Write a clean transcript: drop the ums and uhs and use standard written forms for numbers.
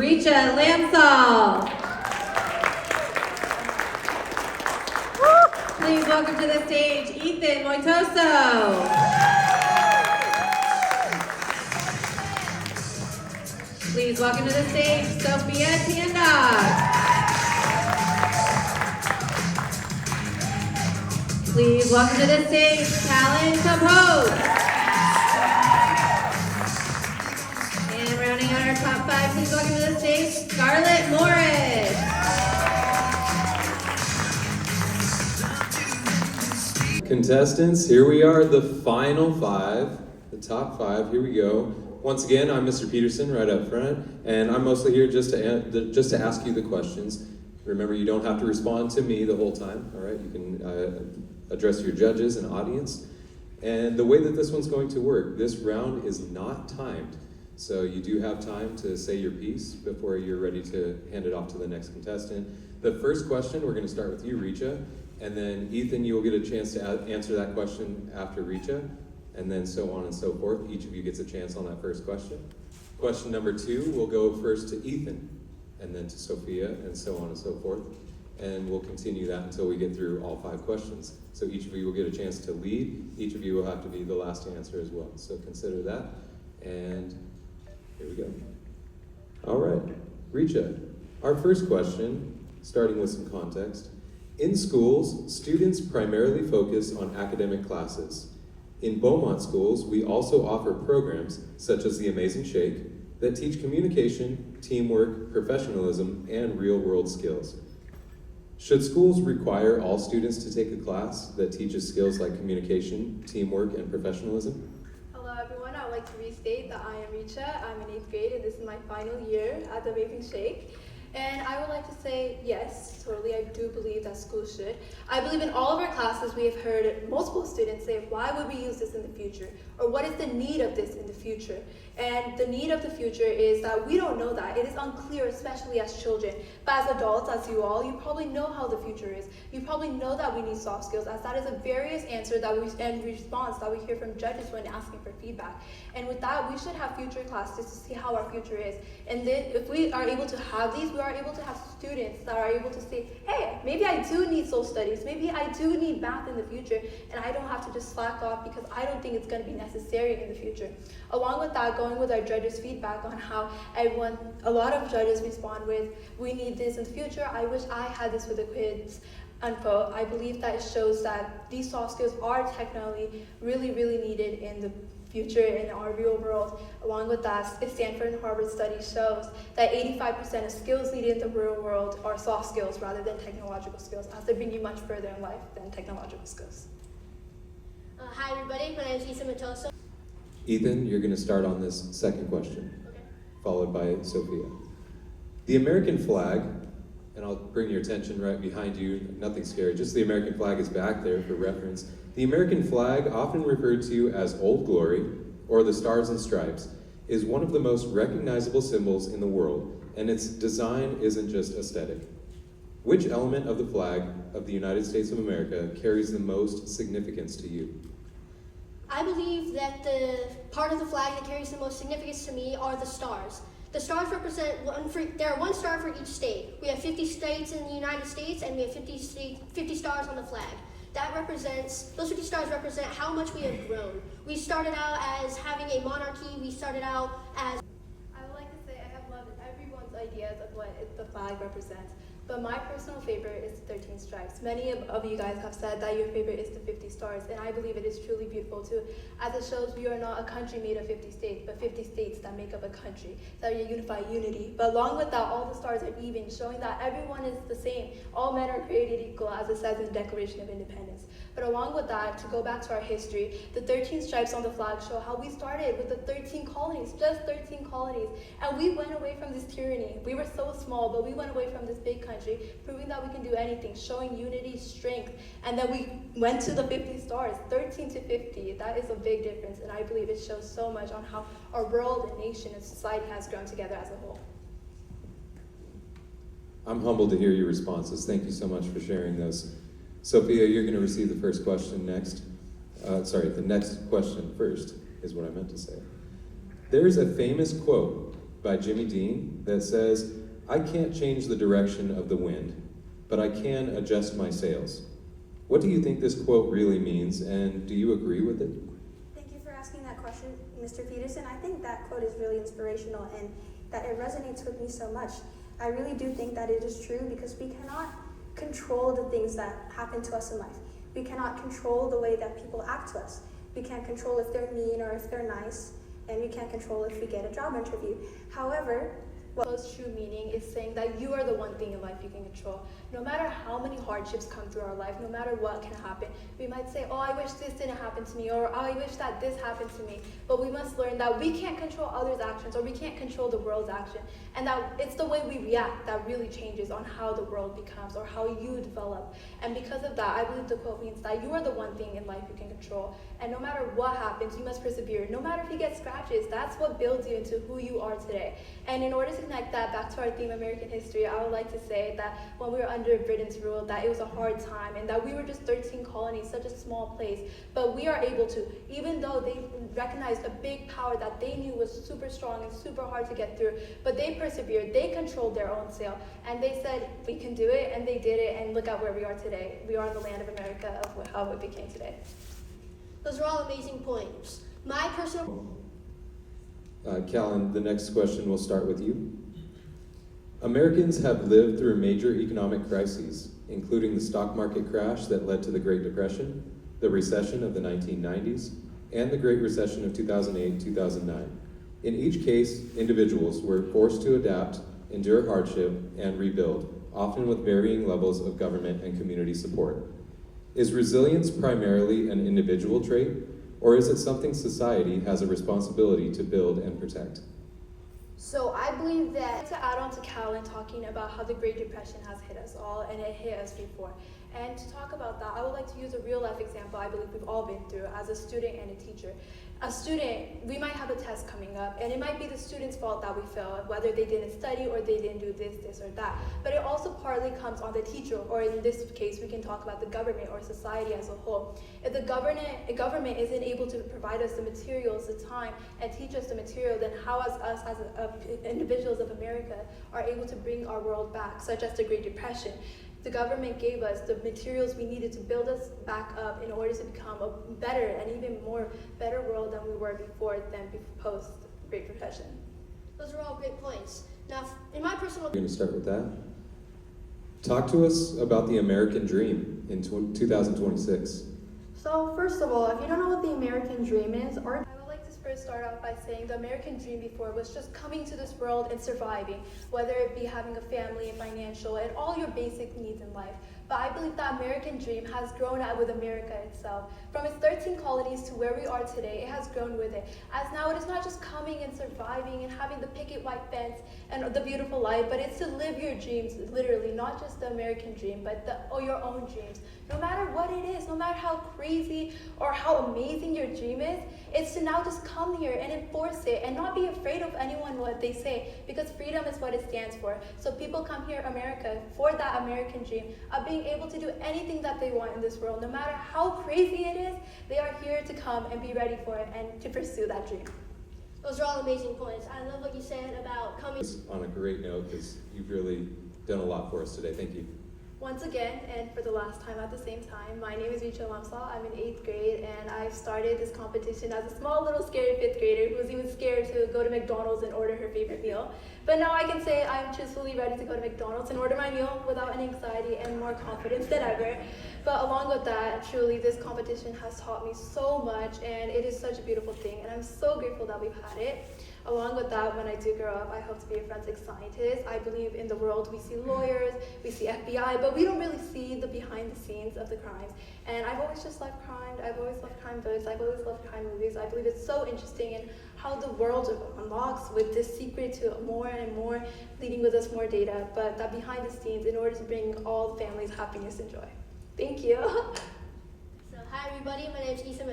Richa Lansall. Please welcome to the stage, Ethan Moitoso. Please welcome to the stage, Sophia Tienda. Please welcome to the stage, Talon Capote. And rounding out our top 5, please welcome to the stage, Scarlett Morris. Contestants, here we are, the final 5, the top 5, here we go. Once again, I'm Mr. Peterson right up front, and I'm mostly here just to ask you the questions. Remember, you don't have to respond to me the whole time, all right? You can address your judges and audience. And the way that this one's going to work, this round is not timed. So you do have time to say your piece before you're ready to hand it off to the next contestant. The first question, we're gonna start with you, Richa, and then Ethan, you'll get a chance to answer that question after Richa, and then so on and so forth. Each of you gets a chance on that first question. Question number 2, we'll go first to Ethan, and then to Sophia, and so on and so forth. And we'll continue that until we get through all 5 questions. So each of you will get a chance to lead. Each of you will have to be the last to answer as well. So consider that. And here we go. All right, Richa, our first question, starting with some context. In schools, students primarily focus on academic classes. In Beaumont schools, we also offer programs such as the Amazing Shake that teach communication, teamwork, professionalism, and real-world skills. Should schools require all students to take a class that teaches skills like communication, teamwork, and professionalism? Hello everyone, I would like to restate that I am Richa. I'm in 8th grade and this is my final year at the Amazing Shake. And I would like to say yes, totally, I do believe that schools should. I believe in all of our classes we have heard multiple students say, why would we use this in the future? Or what is the need of this in the future? And the need of the future is that we don't know that. It is unclear, especially as children. But as adults, as you all, you probably know how the future is. You probably know that we need soft skills, as that is a various answer that we and response that we hear from judges when asking for feedback. And with that, we should have future classes to see how our future is. And then if we are able to have these, we are able to have students that are able to say, hey, maybe I do need social studies, maybe I do need math in the future, and I don't have to just slack off because I don't think it's going to be necessary in the future. Along with that, going with our judges' feedback on how a lot of judges respond with, we need this in the future, I wish I had this with the kids, unquote. I believe that it shows that these soft skills are technically really, really needed in the future in our real world. Along with that, a Stanford and Harvard study shows that 85% of skills needed in the real world are soft skills rather than technological skills, as they bring you much further in life than technological skills. Hi everybody, my name is Ethan Moitoso. Ethan, you're gonna start on this second question, Okay. followed by Sophia. The American flag, and I'll bring your attention right behind you, nothing scary, just the American flag is back there for reference. The American flag, often referred to as Old Glory, or the Stars and Stripes, is one of the most recognizable symbols in the world, and its design isn't just aesthetic. Which element of the flag of the United States of America carries the most significance to you? I believe that the part of the flag that carries the most significance to me are the stars. The stars represent there are 1 star for each state. We have 50 states in the United States, and we have 50 stars on the flag. Those 50 stars represent how much we have grown. We started out as having a monarchy, we started out as... I would like to say I have loved everyone's ideas of what the flag represents, but my personal favorite is the 13 stripes. Many of you guys have said that your favorite is the 50 stars, and I believe it is truly beautiful too, as it shows we are not a country made of 50 states, but 50 states that make up a country, that unify unity. But along with that, all the stars are even, showing that everyone is the same. All men are created equal, as it says in the Declaration of Independence. But along with that, to go back to our history, the 13 stripes on the flag show how we started with the 13 colonies, just 13 colonies, and we went away from this tyranny. We were so small, but we went away from this big country, proving that we can do anything, showing unity, strength, and then we went to the 50 stars, 13 to 50. That is a big difference, and I believe it shows so much on how our world and nation and society has grown together as a whole. I'm humbled to hear your responses. Thank you so much for sharing those. Sophia, you're going to receive the first question next. The next question first is what I meant to say. There's a famous quote by Jimmy Dean that says, "I can't change the direction of the wind, but I can adjust my sails." What do you think this quote really means, and do you agree with it? Thank you for asking that question, Mr. Peterson. I think that quote is really inspirational and that it resonates with me so much. I really do think that it is true because we cannot control the things that happen to us in life. We cannot control the way that people act to us. We can't control if they're mean or if they're nice, and we can't control if we get a job interview. However, Most true meaning is saying that you are the one thing in life you can control. No matter how many hardships come through our life, no matter what can happen, we might say, oh, I wish this didn't happen to me, or oh, I wish that this happened to me. But we must learn that we can't control others' actions, or we can't control the world's action. And that it's the way we react that really changes on how the world becomes, or how you develop. And because of that, I believe the quote means that you are the one thing in life you can control. And no matter what happens, you must persevere. No matter if you get scratches, that's what builds you into who you are today. And in order to connect that back to our theme, American history, I would like to say that when we were under Britain's rule, that it was a hard time, and that we were just 13 colonies, such a small place. But we are able to, even though they recognized a big power that they knew was super strong and super hard to get through, but they persevered, they controlled their own sail, and they said, we can do it, and they did it, and look at where we are today. We are in the land of America, of how it became today. Those are all amazing points. My personal... Callan, the next question will start with you. Americans have lived through major economic crises, including the stock market crash that led to the Great Depression, the recession of the 1990s, and the Great Recession of 2008-2009. In each case, individuals were forced to adapt, endure hardship, and rebuild, often with varying levels of government and community support. Is resilience primarily an individual trait, or is it something society has a responsibility to build and protect? So I believe that to add on to Callan talking about how the Great Depression has hit us all, and it hit us before. And to talk about that, I would like to use a real life example I believe we've all been through as a student and a teacher. A student, we might have a test coming up, and it might be the student's fault that we failed, whether they didn't study or they didn't do this or that. But it also partly comes on the teacher, or in this case, we can talk about the government or society as a whole. If the government isn't able to provide us the materials, the time, and teach us the material, then how us as individuals of America are able to bring our world back, such as the Great Depression? The government gave us the materials we needed to build us back up in order to become a better and even more better world than we were before than post Great Depression. Those are all great points. Now, in my personal... We're going to start with that. Talk to us about the American dream in 2026. So first of all, if you don't know what the American dream is, I would like to first start off by saying the American dream before was just coming to this world and surviving, whether it be having a family, financial, and all your basic needs in life. But I believe the American dream has grown out with America itself. From its 13 colonies to where we are today, it has grown with it. As now it is not just coming and surviving and having the picket white fence and the beautiful life, but it's to live your dreams, literally, not just the American dream, but your own dreams. No matter what it is, no matter how crazy or how amazing your dream is, it's to now just come here and enforce it and not be afraid of anyone what they say, because freedom is what it stands for. So people come here, America, for that American dream of being able to do anything that they want in this world. No matter how crazy it is, they are here to come and be ready for it and to pursue that dream. Those are all amazing points. I love what you said about coming... On a great note, because you've really done a lot for us today. Thank you. Once again, and for the last time at the same time, my name is Richa Lamsa. I'm in 8th grade, and I started this competition as a small little scared 5th grader who was even scared to go to McDonald's and order her favorite meal. But now I can say I'm truthfully ready to go to McDonald's and order my meal without any anxiety and more confidence than ever. But along with that, truly, this competition has taught me so much, and it is such a beautiful thing, and I'm so grateful that we've had it. Along with that, when I do grow up, I hope to be a forensic scientist. I believe in the world we see lawyers, we see FBI, but we don't really see the behind the scenes of the crimes. And I've always just loved crime. I've always loved crime books. I've always loved crime movies. I believe it's so interesting in how the world unlocks with this secret to more and more, leading with us more data, but that behind the scenes in order to bring all families happiness and joy. Thank you. So, hi everybody, my name is Ethan.